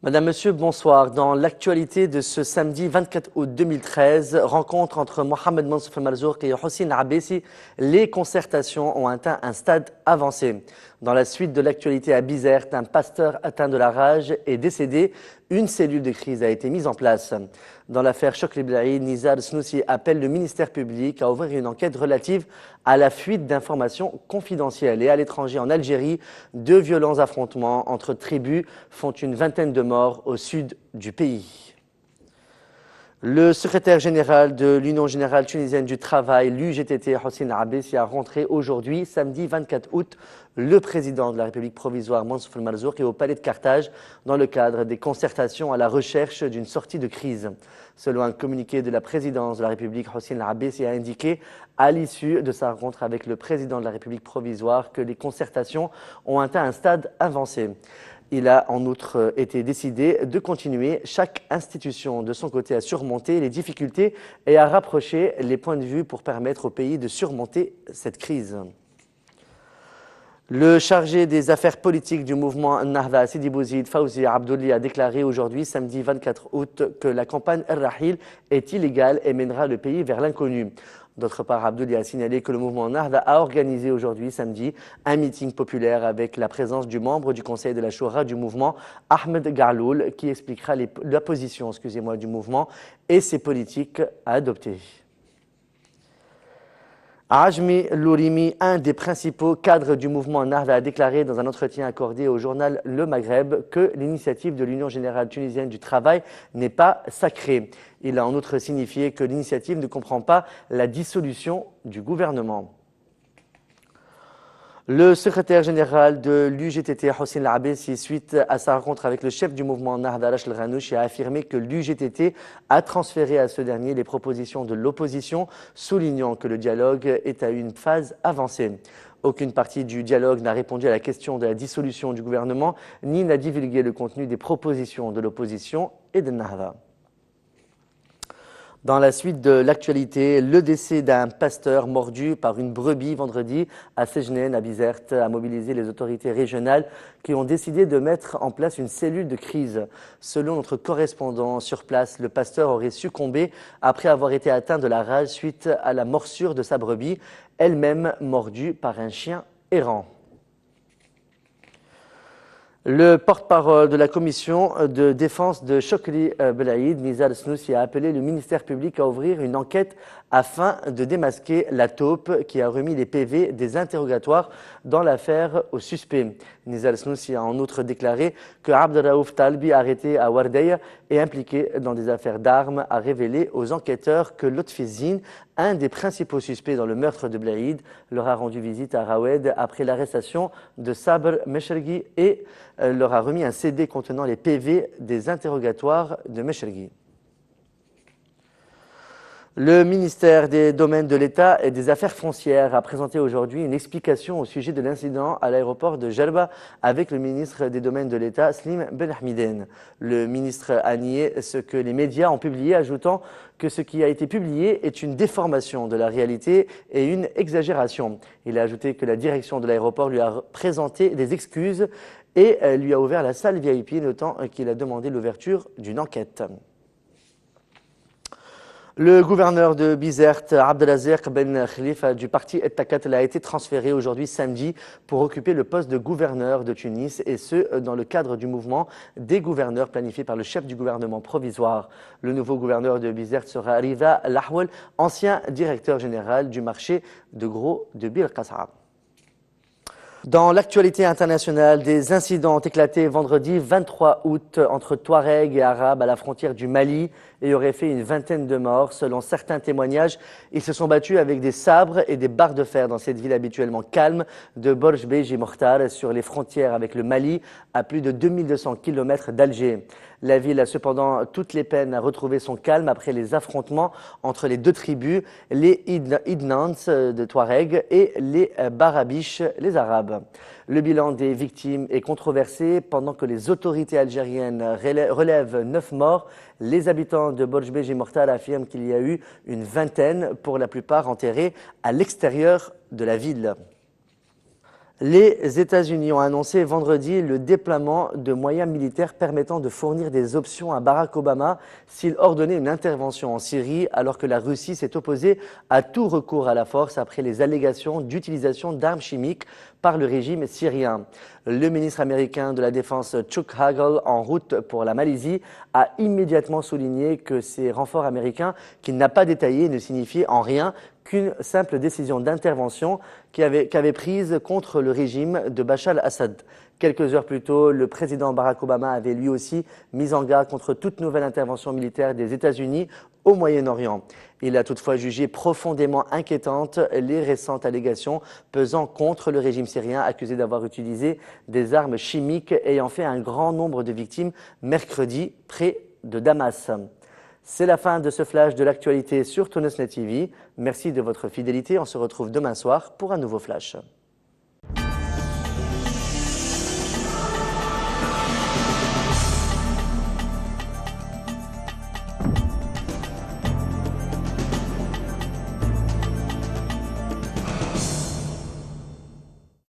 Madame, Monsieur, bonsoir. Dans l'actualité de ce samedi 24 août 2013, rencontre entre Mohamed Mansour Marzouk et Hossein Abessi, les concertations ont atteint un stade avancé. Dans la suite de l'actualité à Bizerte, un pasteur atteint de la rage est décédé. Une cellule de crise a été mise en place. Dans l'affaire Chokri Blaïd, Nizar Snoussi appelle le ministère public à ouvrir une enquête relative à la fuite d'informations confidentielles. Et à l'étranger, en Algérie, deux violents affrontements entre tribus font une vingtaine de morts au sud du pays. Le secrétaire général de l'Union générale tunisienne du travail, l'UGTT, Hossein Abessi, a rentré aujourd'hui, samedi 24 août, le président de la République provisoire, Mansour Marzouk, et au palais de Carthage, dans le cadre des concertations à la recherche d'une sortie de crise. Selon un communiqué de la présidence de la République, Hossein Abessi a indiqué, à l'issue de sa rencontre avec le président de la République provisoire, que les concertations ont atteint un stade avancé. Il a en outre été décidé de continuer chaque institution de son côté à surmonter les difficultés et à rapprocher les points de vue pour permettre au pays de surmonter cette crise. Le chargé des affaires politiques du mouvement Nahda, Sidi Bouzid Fawzi Abdouli, a déclaré aujourd'hui, samedi 24 août, que la campagne El-Rahil est illégale et mènera le pays vers l'inconnu. D'autre part, Abdouli a signalé que le mouvement Nahda a organisé aujourd'hui, samedi, un meeting populaire avec la présence du membre du conseil de la Choura du mouvement, Ahmed Garloul, qui expliquera la position du mouvement et ses politiques à adopter. Ajmi Lourimi, un des principaux cadres du mouvement Nahda, a déclaré dans un entretien accordé au journal Le Maghreb que l'initiative de l'Union générale tunisienne du travail n'est pas sacrée. Il a en outre signifié que l'initiative ne comprend pas la dissolution du gouvernement. Le secrétaire général de l'UGTT, Hossein Abessi, suite à sa rencontre avec le chef du mouvement Nahda, Rachel Ghanouchi, a affirmé que l'UGTT a transféré à ce dernier les propositions de l'opposition, soulignant que le dialogue est à une phase avancée. Aucune partie du dialogue n'a répondu à la question de la dissolution du gouvernement, ni n'a divulgué le contenu des propositions de l'opposition et de Nahda. Dans la suite de l'actualité, le décès d'un pasteur mordu par une brebis vendredi à Sejnen, à Bizerte, a mobilisé les autorités régionales qui ont décidé de mettre en place une cellule de crise. Selon notre correspondant sur place, le pasteur aurait succombé après avoir été atteint de la rage suite à la morsure de sa brebis, elle-même mordue par un chien errant. Le porte-parole de la commission de défense de Chokri Blaïd, Nizar Snoussi, a appelé le ministère public à ouvrir une enquête afin de démasquer la taupe qui a remis les PV des interrogatoires dans l'affaire aux suspects. Nizar Snoussi a en outre déclaré que Abdelraouf Talbi, arrêté à Wardeya et impliqué dans des affaires d'armes, a révélé aux enquêteurs que Lotfi Zine, un des principaux suspects dans le meurtre de Blaïd, leur a rendu visite à Rawed après l'arrestation de Sabr Mesherghi et leur a remis un CD contenant les PV des interrogatoires de Mesherghi. Le ministère des Domaines de l'État et des Affaires foncières a présenté aujourd'hui une explication au sujet de l'incident à l'aéroport de Jerba avec le ministre des Domaines de l'État, Slim Ben Hamiden. Le ministre a nié ce que les médias ont publié, ajoutant que ce qui a été publié est une déformation de la réalité et une exagération. Il a ajouté que la direction de l'aéroport lui a présenté des excuses et lui a ouvert la salle VIP, notant qu'il a demandé l'ouverture d'une enquête. Le gouverneur de Bizerte, Abdelazek Ben Khalifa du parti Ettakatel, a été transféré aujourd'hui samedi pour occuper le poste de gouverneur de Tunis, et ce dans le cadre du mouvement des gouverneurs planifié par le chef du gouvernement provisoire. Le nouveau gouverneur de Bizerte sera Rida Lahwal, ancien directeur général du marché de gros de Bir Qasra. Dans l'actualité internationale, des incidents ont éclaté vendredi 23 août entre Touaregs et Arabes à la frontière du Mali et auraient fait une vingtaine de morts. Selon certains témoignages, ils se sont battus avec des sabres et des barres de fer dans cette ville habituellement calme de Borj Beji Mortar sur les frontières avec le Mali, à plus de 2200 km d'Alger. La ville a cependant toutes les peines à retrouver son calme après les affrontements entre les deux tribus, les Idnans de Touareg et les Barabiches, les Arabes. Le bilan des victimes est controversé. Pendant que les autorités algériennes relèvent 9 morts, les habitants de Borj Beji Mortar affirment qu'il y a eu une vingtaine, pour la plupart enterrés à l'extérieur de la ville. Les États-Unis ont annoncé vendredi le déploiement de moyens militaires permettant de fournir des options à Barack Obama s'il ordonnait une intervention en Syrie, alors que la Russie s'est opposée à tout recours à la force après les allégations d'utilisation d'armes chimiques par le régime syrien. Le ministre américain de la Défense Chuck Hagel, en route pour la Malaisie, a immédiatement souligné que ces renforts américains, qu'il n'a pas détaillés, ne signifiaient en rien qu'une simple décision d'intervention qu'avait prise contre le régime de Bachar al-Assad. Quelques heures plus tôt, le président Barack Obama avait lui aussi mis en garde contre toute nouvelle intervention militaire des États-Unis au Moyen-Orient. Il a toutefois jugé profondément inquiétantes les récentes allégations pesant contre le régime syrien accusé d'avoir utilisé des armes chimiques ayant fait un grand nombre de victimes mercredi près de Damas. C'est la fin de ce flash de l'actualité sur Tonosnet TV. Merci de votre fidélité. On se retrouve demain soir pour un nouveau flash.